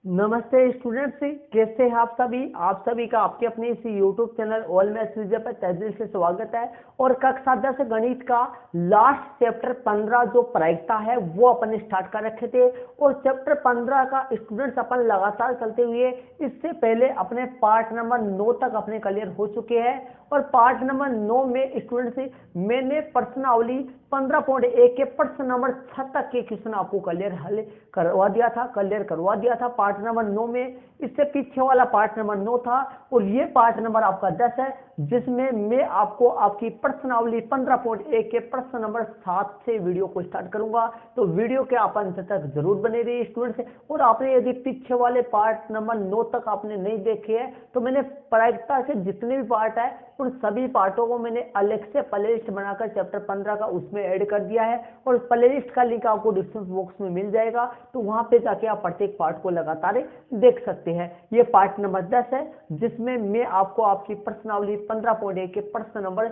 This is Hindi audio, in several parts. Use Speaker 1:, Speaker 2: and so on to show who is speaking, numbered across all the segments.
Speaker 1: नमस्ते स्टूडेंट्स, कैसे हैं आप सभी का आपके अपने इस यूट्यूब चैनल ऑल मैथ्स विजय पर तहे दिल से स्वागत है। और कक्षा 10 गणित का लास्ट चैप्टर 15 जो प्रायिकता है वो अपन स्टार्ट कर रखे थे। और चैप्टर 15 का स्टूडेंट्स अपन लगातार चलते हुए इससे पहले अपने पार्ट नंबर 9 तक अपने क्लियर हो चुके हैं। और पार्ट नंबर 9 में स्टूडेंट्स मैंने प्रश्नावली 15.1 के प्रश्न नंबर 6 तक के क्वेश्चन आपको क्लियर करवा दिया था पार्ट नंबर 9 में। इससे पीछे वाला पार्ट नंबर 9 था और ये पार्ट नंबर आपका 10 है, जिसमें मैं आपको आपकी प्रश्नावली 15.1 के प्रश्न नंबर 7 से वीडियो को स्टार्ट करूंगा। तो वीडियो के आप अंत तक जरूर बने रहिए स्टूडेंट्स। और आपने यदि पीछे वाले पार्ट नंबर 9 तक आपने नहीं देखे हैं तो मैंने प्रायिकता के जितने भी पार्ट है उन सभी पार्टों को मैंने अलग से प्लेलिस्ट बनाकर चैप्टर 15 का उसमें ऐड कर दिया है। और प्लेलिस्ट का लिंक आपको डिस्क्रिप्शन बॉक्स में मिल जाएगा, तो वहां पे जाके आप प्रत्येक पार्ट को लगातार देख सकते हैं। ये पार्ट नंबर 10 है, जिसमें मैं आपको आपकी प्रश्नावली 15.1 के प्रश्न नंबर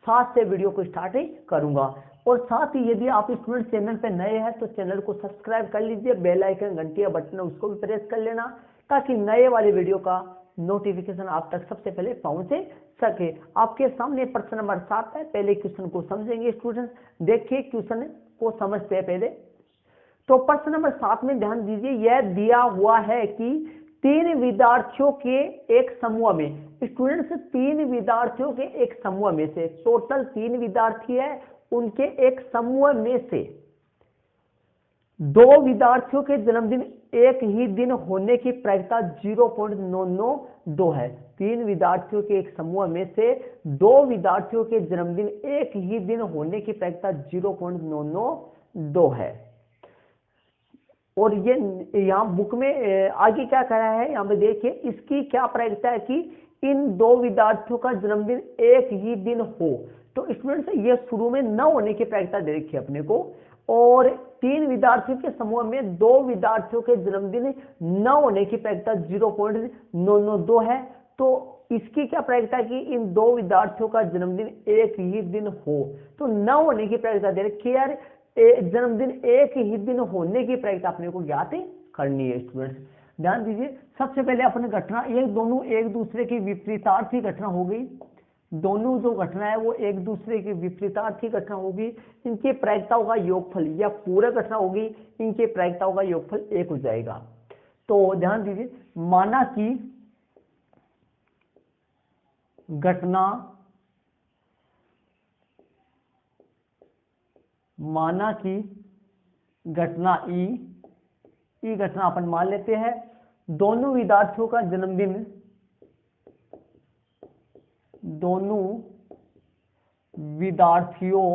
Speaker 1: 7 से वीडियो को स्टार्ट करूंगा। और साथ ही यदि आप स्टूडेंट चैनल पे नए हैं तो चैनल को सब्सक्राइब कर लीजिए, बेल आइकन घंटी या बटन उसको भी प्रेस कर लेना, ताकि नए वाले वीडियो का नोटिफिकेशन आप तक सबसे पहले पहुंचे सके। आपके सामने प्रश्न नंबर 7 है, पहले क्वेश्चन को समझेंगे स्टूडेंट्स। देखिए क्वेश्चन को समझते हैं पहले। तो प्रश्न नंबर 7 में ध्यान दीजिए, यह दिया हुआ है कि 3 विद्यार्थियों के एक समूह में, स्टूडेंट्स 3 विद्यार्थियों के एक समूह में से, टोटल 3 विद्यार्थी है, उनके एक समूह में से 2 विद्यार्थियों के जन्मदिन एक ही दिन होने की प्रायिकता 0.992 है। 3 विद्यार्थियों के एक समूह में से 2 विद्यार्थियों के जन्मदिन एक ही दिन होने की प्रायिकता 0.992 है। और ये यहाँ बुक में आगे क्या करा है, यहाँ पे देखिए इसकी क्या प्रायिकता है कि इन 2 विद्यार्थियों का जन्मदिन एक ही दिन हो। तो स्टूडेंट्स ये शुरू में न होने की प्रायिकता दे रखी है अपने को। और 3 विद्यार्थियों के समूह में 2 विद्यार्थियों के जन्मदिन न होने की प्रायिकता 0.992 है। तो इसकी क्या प्रायिकता है कि इन 2 विद्यार्थियों का जन्मदिन एक ही दिन हो। तो न होने की प्रायिकता दे रखी है यार, जन्मदिन एक ही दिन होने की प्रायिकता अपने को ज्ञात करनी है स्टूडेंट्स। ध्यान दीजिए, सबसे पहले अपने घटना ये दोनों एक दूसरे की विपरीतार्थी घटना हो गई। दोनों जो घटना है वो एक दूसरे की विपरीतार्थी घटना होगी। इनके प्रायिकताओं का योगफल या पूरक घटना होगी, इनके प्रायिकताओं का योगफल 1 हो जाएगा। तो ध्यान दीजिए, माना कि घटना ई घटना अपन मान लेते हैं। दोनों विद्यार्थियों का जन्मदिन दोनों विद्यार्थियों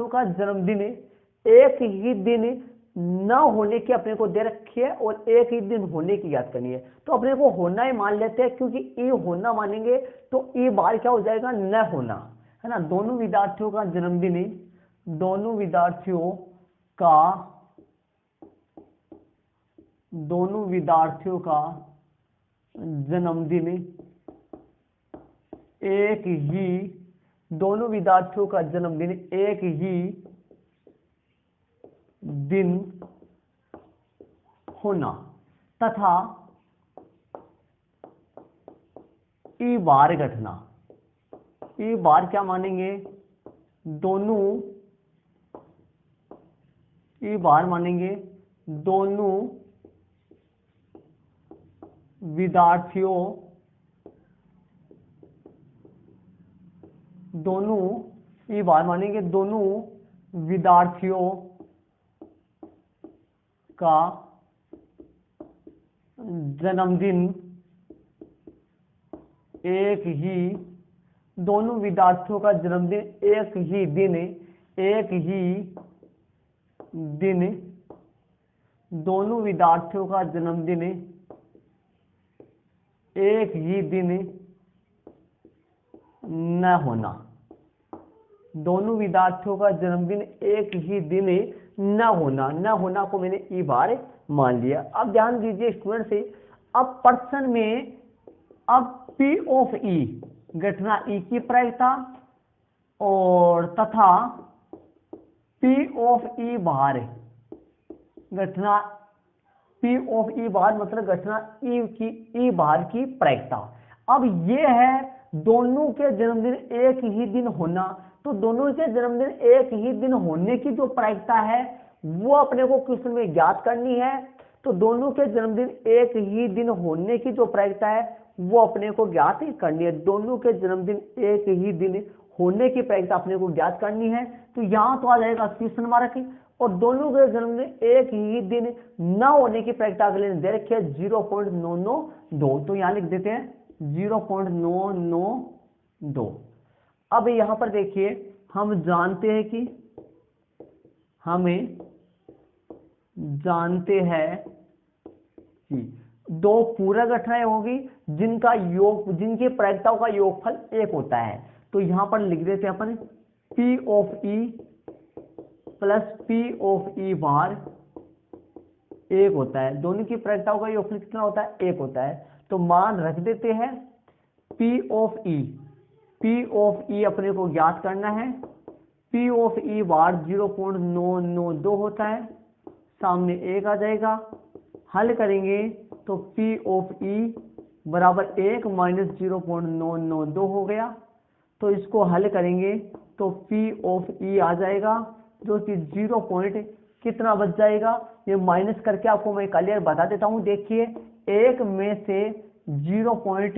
Speaker 1: का जन्मदिन एक ही दिन न होने की अपने को दे रखी है और एक ही दिन होने की याद करनी है। तो अपने को होना ही मान लेते हैं, क्योंकि ई होना मानेंगे तो ई बार क्या हो जाएगा, न होना, है ना। दोनों विद्यार्थियों का जन्मदिन एक ही दिन होना तथा ई बार क्या मानेंगे, दोनों विद्यार्थियों का जन्मदिन एक ही दिन दोनों विद्यार्थियों का जन्मदिन एक ही दिन न होना। दोनों विद्यार्थियों का जन्मदिन एक ही दिन न होना को मैंने ई बार मान लिया। अब ध्यान दीजिए स्टूडेंट से, अब प्रश्न में अब P ऑफ E घटना E की प्रायिकता और तथा P ऑफ E बार घटना P ऑफ E बार मतलब घटना E बार की प्रायिकता। अब ये है दोनों के जन्मदिन एक ही दिन होना, तो दोनों के जन्मदिन एक ही दिन होने की जो प्रायिकता है वो अपने को क्वेश्चन में ज्ञात करनी है। तो दोनों के जन्मदिन एक ही दिन होने की जो प्रायिकता है वो अपने को ज्ञात करनी है। दोनों के जन्मदिन एक ही दिन होने की प्रायिकता अपने को ज्ञात करनी है। तो यहां तो आ जाएगा क्वेश्चन मार्क, और दोनों के जन्मदिन एक ही दिन न होने की प्रायिकता अगले ने दे रखी है 0.992। तो यहां लिख देते हैं 0.992। अब यहां पर देखिए हम जानते हैं कि दो पूरक घटनाएं होगी जिनकी प्रायिकताओं का योगफल एक होता है। तो यहां पर लिख देते हैं अपन P of E plus P of E बार एक होता है। दोनों की प्रायिकताओं का योगफल कितना होता है? एक होता है। तो मान रख देते हैं P ऑफ E अपने को ज्ञात करना है। P ऑफ E बार 0.992 होता है, सामने एक आ जाएगा। हल करेंगे तो P ऑफ E बराबर 1 माइनस 0.992 हो गया। तो इसको हल करेंगे तो P ऑफ E आ जाएगा जो कि 0 पॉइंट कितना बच जाएगा, ये माइनस करके आपको मैं क्लियर बता देता हूं। देखिए एक में से 0 पॉइंट,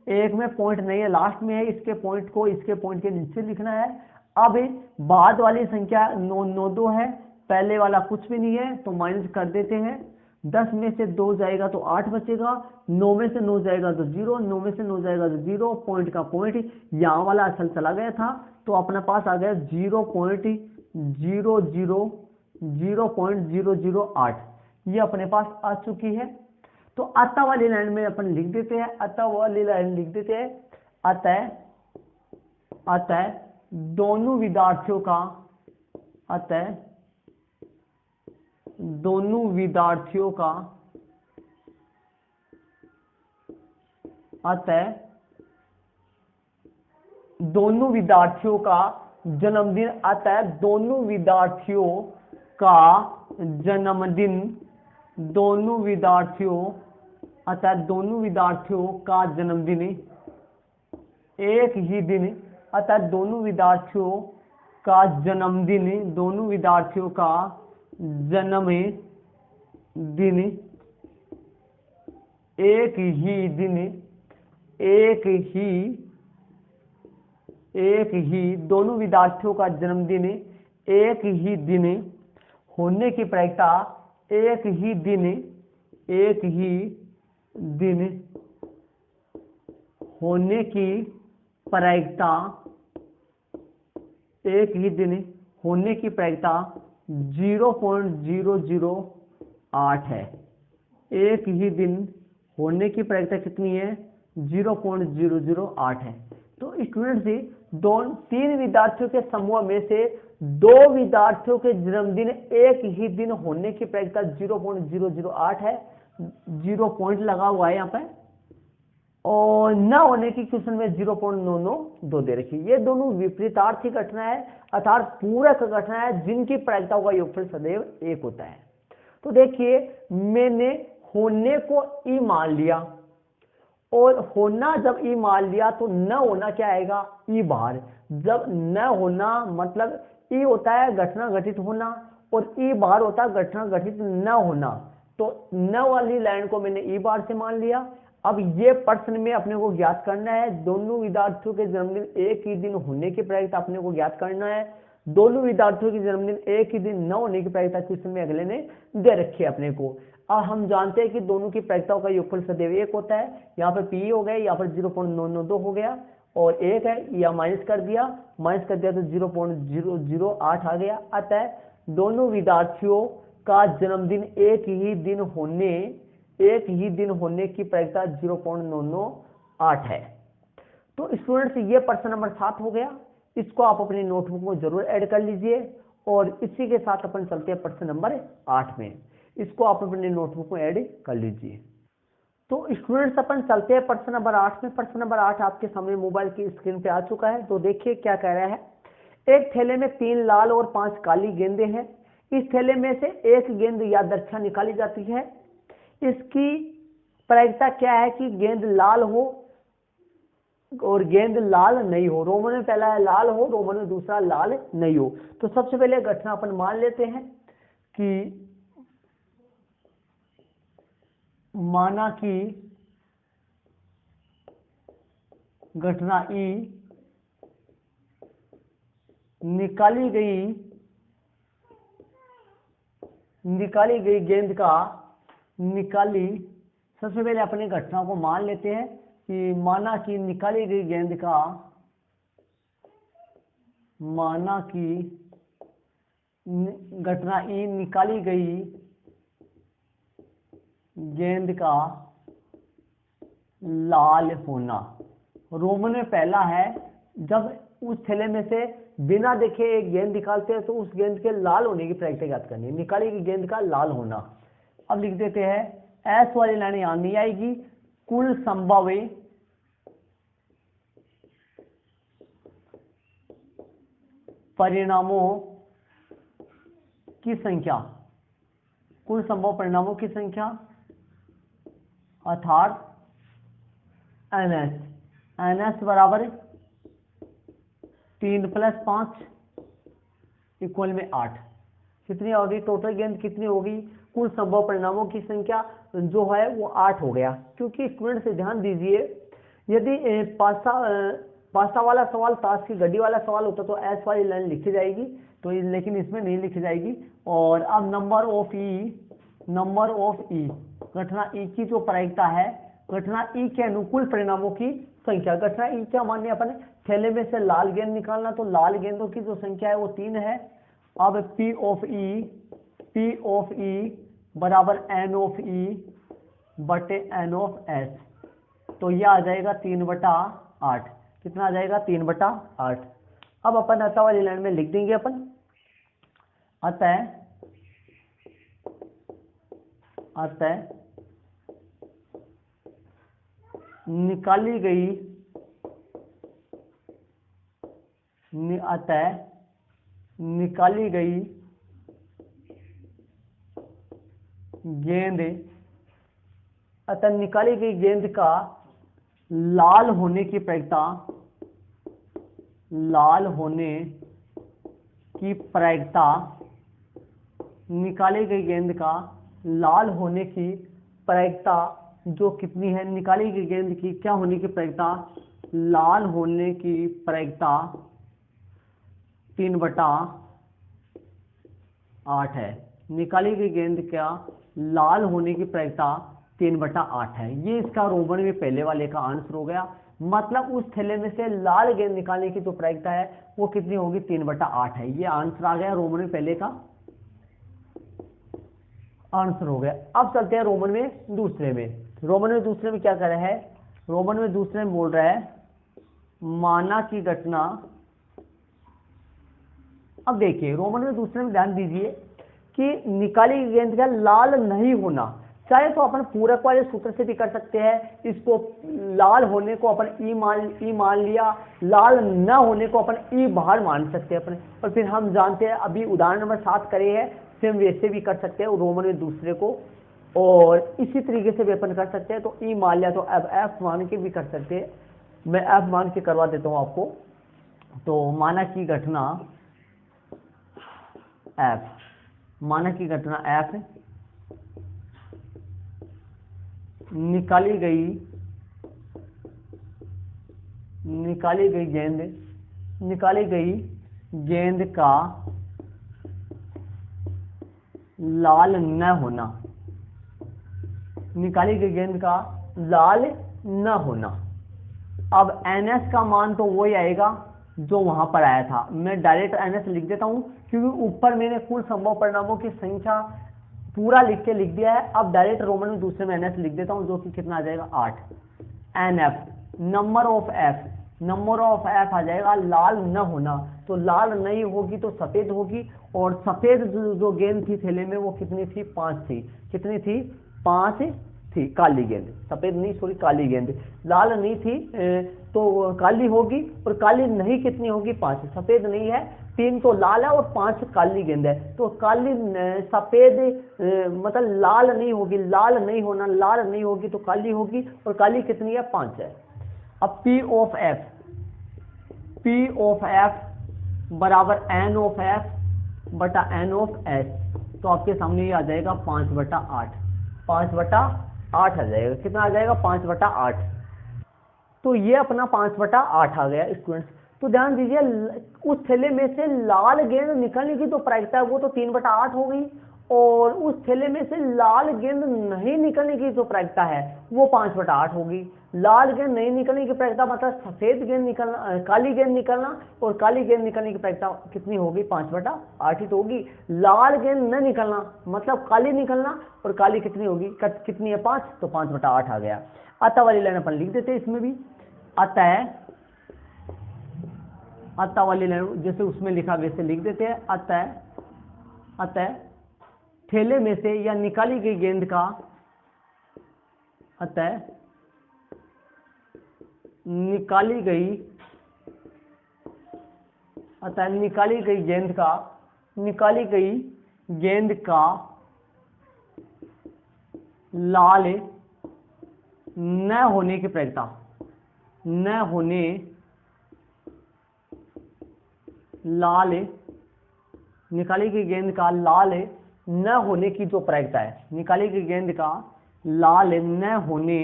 Speaker 1: एक में पॉइंट नहीं है, लास्ट में है, इसके पॉइंट को इसके पॉइंट के नीचे लिखना है। अब बाद वाली संख्या 992 है, पहले वाला कुछ भी नहीं है, तो माइनस कर देते हैं। 10 में से 2 जाएगा तो 8 बचेगा, 9 में से 9 जाएगा तो 0, 9 में से 9 जाएगा तो 0, पॉइंट का पॉइंट यहाँ वाला असल चला गया था, तो अपने पास आ गया 0.008, ये अपने पास आ चुकी है। तो अतः वाली लाइन में अपन लिख देते हैं, अतः दोनों विद्यार्थियों का जन्मदिन, दोनों विद्यार्थियों का जन्मदिन एक ही दिन, दोनों विद्यार्थियों का जन्मदिन एक ही दोनों विद्यार्थियों का जन्मदिन एक ही दिन होने की प्रायिकता एक ही दिन होने की प्रायिकता 0.008 है। एक ही दिन होने की प्रायिकता कितनी है? 0.008 है। तो स्टूडेंट से तीन विद्यार्थियों के समूह में से 2 विद्यार्थियों के जन्मदिन एक ही दिन होने की प्रायिकता 0.008 है, 0 पॉइंट लगा हुआ है यहाँ पे, और न होने की क्वेश्चन में 0.992 दे रखी। ये दोनों विपरीतार्थी घटना है, अर्थात पूरक घटना है जिनकी प्रायिकताओं का योगफल सदैव एक होता है। तो देखिए मैंने होने को ई मान लिया, और होना जब ई मान लिया तो न होना क्या आएगा? ई बार। जब न होना मतलब ई होता है घटना घटित होना, और ई बार होता है घटना घटित न होना। तो न वाली लाइन को मैंने ई बार से मान लिया। अब ये प्रश्न में अपने को ज्ञात करना है दोनों विद्यार्थियों के जन्मदिन एक ही दिन होने की प्रायिकता अपने को ज्ञात करना है। दोनों विद्यार्थियों के जन्मदिन एक ही दिन न होने की प्रायिकता क्वेश्चन में अगले ने दे रखी है अपने को। अब हम जानते हैं कि दोनों की प्रायिकताओं का योगफल सदैव एक होता है। यहाँ पर पी हो गया, यहाँ पर 0.992 हो गया, और एक है या माइनस कर दिया तो 0.008 आ गया। अतः दोनों विद्यार्थियों का जन्मदिन एक ही दिन होने की प्रायिकता 0.998 है। तो स्टूडेंट्स ये प्रश्न नंबर 7 हो गया। इसको आप अपनी नोटबुक में जरूर ऐड कर लीजिए, और इसी के साथ अपन चलते हैं प्रश्न नंबर 8 में। इसको आप अपने नोटबुक में ऐड कर लीजिए। तो स्टूडेंट्स अपन चलते हैं प्रश्न नंबर 8 में। प्रश्न नंबर 8 आपके सामने मोबाइल की स्क्रीन पे आ चुका है। तो देखिए क्या कह रहा है। एक थैले में 3 लाल और 5 काली गेंदें हैं। इस थैले में से एक गेंद या दर्छा निकाली जाती है। इसकी प्रायिकता क्या है कि गेंद लाल हो और गेंद लाल नहीं हो। रोमन में पहला है लाल हो, रोमन में दूसरा लाल नहीं हो। तो सबसे पहले घटना अपन मान लेते हैं कि माना कि घटना ई निकाली गई गेंद का सबसे पहले अपने घटना को मान लेते हैं कि माना कि निकाली गई गेंद का घटना ई निकाली गई गेंद का लाल होना। रोमन में पहला है, जब उस थैले में से बिना देखे एक गेंद निकालते हैं तो उस गेंद के लाल होने की प्रायिकता ज्ञात करनी है। निकाली गई गेंद का लाल होना। अब लिख देते हैं, एस वाली लाइन यहां नहीं आएगी। कुल संभव परिणामों की संख्या, कुल संभव परिणामों की संख्या अर्थात NS बराबर 3 + 5 इक्वल में 8। कितनी होगी टोटल गेंद, कितनी होगी कुल संभव परिणामों की संख्या जो है वो 8 हो गया। क्योंकि स्टूडेंट से ध्यान दीजिए, यदि पासा वाला सवाल ताश की गड्डी वाला सवाल होता तो एस वाली लाइन लिखी जाएगी, तो लेकिन इसमें नहीं लिखी जाएगी। और अब नंबर ऑफ ई घटना ई की जो प्रायिकता है, घटना ई के अनुकूल परिणामों की संख्या। घटना ई क्या मानिए अपन, थैले में से लाल गेंद निकालना, तो लाल गेंदों की जो संख्या है वो 3 है। अब P ऑफ ई बराबर N ऑफ ई बटे N ऑफ S, तो यह आ जाएगा 3/8। कितना आ जाएगा 3/8। अब अपन अतः वाली लाइन में लिख देंगे अपन, अतः निकाली गई गेंद का लाल होने की प्रायिकता निकाली गई गेंद का लाल होने की प्रायिकता जो कितनी है, निकाली गई गेंद की क्या होने की प्रायिकता, लाल होने की प्रायिकता 3/8 है। निकाली गई गेंद का लाल होने की प्रायिकता 3/8 है। ये इसका रोमन में पहले वाले का आंसर हो गया। मतलब उस थैले में से लाल गेंद निकालने की जो प्रायिकता है वो कितनी होगी 3/8 है। ये आंसर आ गया, रोमन में पहले का आंसर हो गया। अब चलते हैं रोमन में दूसरे में। रोमन में दूसरे में क्या कर रहा है, रोमन में दूसरे में बोल रहा है माना की घटना। अब देखिए रोमन में दूसरे में ध्यान दीजिए कि निकाली गेंद का लाल नहीं होना, चाहे तो अपन पूरक वाले सूत्र से भी कर सकते हैं। इसको लाल होने को अपन ई मान लिया, लाल न होने को अपन ई बाहर मान सकते हैं अपने। और फिर हम जानते हैं, अभी उदाहरण नंबर 7 करे हैं, सेम वैसे भी कर सकते हैं रोमन में दूसरे को, और इसी तरीके से भी अपन कर सकते हैं। तो ई मान लिया तो अब एफ मान के भी कर सकते हैं। मैं एफ मान के करवा देता हूं आपको। तो माना की घटना एफ, माना की घटना एफ निकाली गई गेंद का लाल न होना, निकाली गई गेंद का लाल न होना। अब NS का मान तो वही आएगा जो वहां पर आया था। मैं डायरेक्ट NS लिख देता हूं क्योंकि ऊपर मैंने कुल संभव परिणामों की संख्या पूरा लिख दिया है। अब डायरेक्ट रोमन में दूसरे में NS लिख देता हूं, जो कि कितना आ जाएगा 8। NF नंबर ऑफ एफ आ जाएगा लाल न होना, तो लाल नहीं होगी तो सफेद होगी, और सफेद जो गेंद थी थैले में वो कितनी थी 5 थी। कितनी थी 5 थी काली गेंद, सफेद नहीं सॉरी काली गेंद, लाल नहीं थी तो काली होगी, और काली नहीं कितनी होगी 5, सफेद नहीं है 3 तो लाल है और 5 काली गेंद है, तो काली सफेद मतलब लाल नहीं होगी, लाल नहीं होना, लाल नहीं होगी तो काली होगी, और काली कितनी है 5 है। अब P ऑफ F बराबर N ऑफ F बटा N ऑफ S, तो आपके सामने ये आ जाएगा 5/8, 5/8 आ जाएगा, कितना आ जाएगा 5/8, तो ये अपना 5/8 आ गया स्टूडेंट्स। तो ध्यान दीजिए उस थैले में से लाल गेंद निकलने की जो प्रायिकता है वो तो 3/8 हो गई, और उस थैले में से लाल गेंद नहीं निकलने की जो प्रायिकता है वो 5/8 होगी। लाल गेंद नहीं निकलने की प्रायिकता मतलब सफेद गेंद निकलना, काली गेंद निकलना, और काली गेंद निकलने की प्रायिकता कितनी होगी 5/8 ही तो होगी। लाल गेंद न निकलना मतलब काली निकलना, और काली कितनी होगी, कितनी है 5, तो 5/8 आ गया। अतः वाली लाइन अपन लिख देते हैं इसमें भी, अतः वाली लाइन जैसे उसमें लिखा वैसे लिख देते हैं। अतः थैले में से या निकाली गई गेंद का, अतः निकाली गई गेंद का लाल न होने की प्रायिकता, निकाली गई गेंद का लाल न होने की जो प्रायिकता है, निकाली गई गेंद का लाल न होने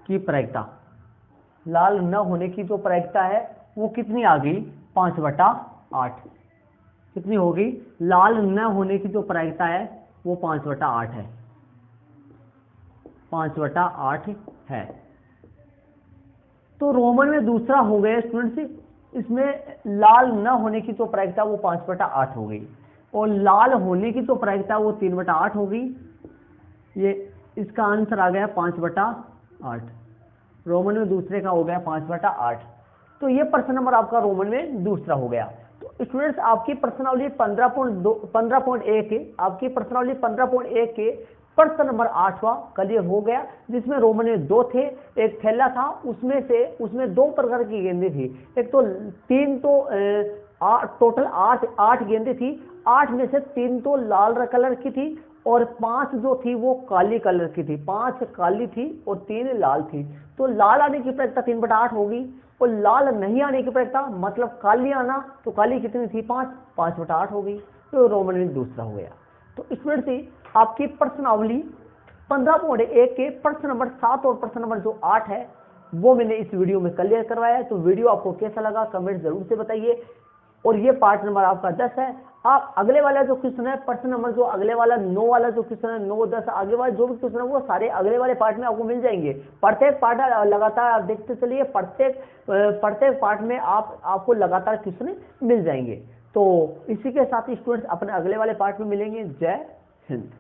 Speaker 1: की प्रायिकता, लाल न होने की जो प्रायिकता है वो कितनी आ गई 5/8, कितनी होगी, लाल न होने की जो प्रायिकता है वो 5/8 है, 5/8 है। तो रोमन में दूसरा हो गया स्टूडेंट्स, इसमें लाल न होने की जो प्रायिकता वो 5/8 हो गई, और लाल होने की जो प्रायिकता वो 3/8 हो गई। ये इसका आंसर आ गया 5/8, रोमन में दूसरे का हो गया 5/8। तो ये प्रश्न नंबर आपका रोमन में दूसरा हो गया। तो स्टूडेंट्स आपकी प्रश्नावली 15.1 है, आपकी प्रश्नावली 15.1 के प्रश्न नंबर 8वां क्लियर हो गया, जिसमें रोमन में 2 थे, एक थैला था, उसमें 2 प्रकार की गेंदें थी, एक तो 3 तो टोटल 8 गेंदें थी, 8 में से 3 तो लाल कलर की थी और 5 जो थी वो काली कलर की थी, 5 काली थी और 3 लाल थी। तो लाल आने की प्रायिकता 3/8 होगी, और लाल नहीं आने की प्रायिकता मतलब काली आना, तो काली कितनी थी 5/8 हो गई, तो रोमन में दूसरा हो गया। तो इसमें से आपकी प्रश्नावली 15.1 के प्रश्न नंबर 7 और प्रश्न नंबर जो 8 है वो मैंने इस वीडियो में क्लियर करवाया है। तो वीडियो आपको कैसा लगा कमेंट जरूर से बताइए, और ये पार्ट नंबर आपका 10 है। आप अगले वाला जो क्वेश्चन है, प्रश्न नंबर जो अगले वाला 9 वाला जो क्वेश्चन है, 9, 10 आगे वाले जो भी क्वेश्चन है वो सारे अगले वाले पार्ट में आपको मिल जाएंगे। प्रत्येक पार्ट लगातार आप देखते चलिए, प्रत्येक पार्ट में आपको लगातार क्वेश्चन मिल जाएंगे। तो इसी के साथ स्टूडेंट्स अपने अगले वाले पार्ट में मिलेंगे। जय हिंद।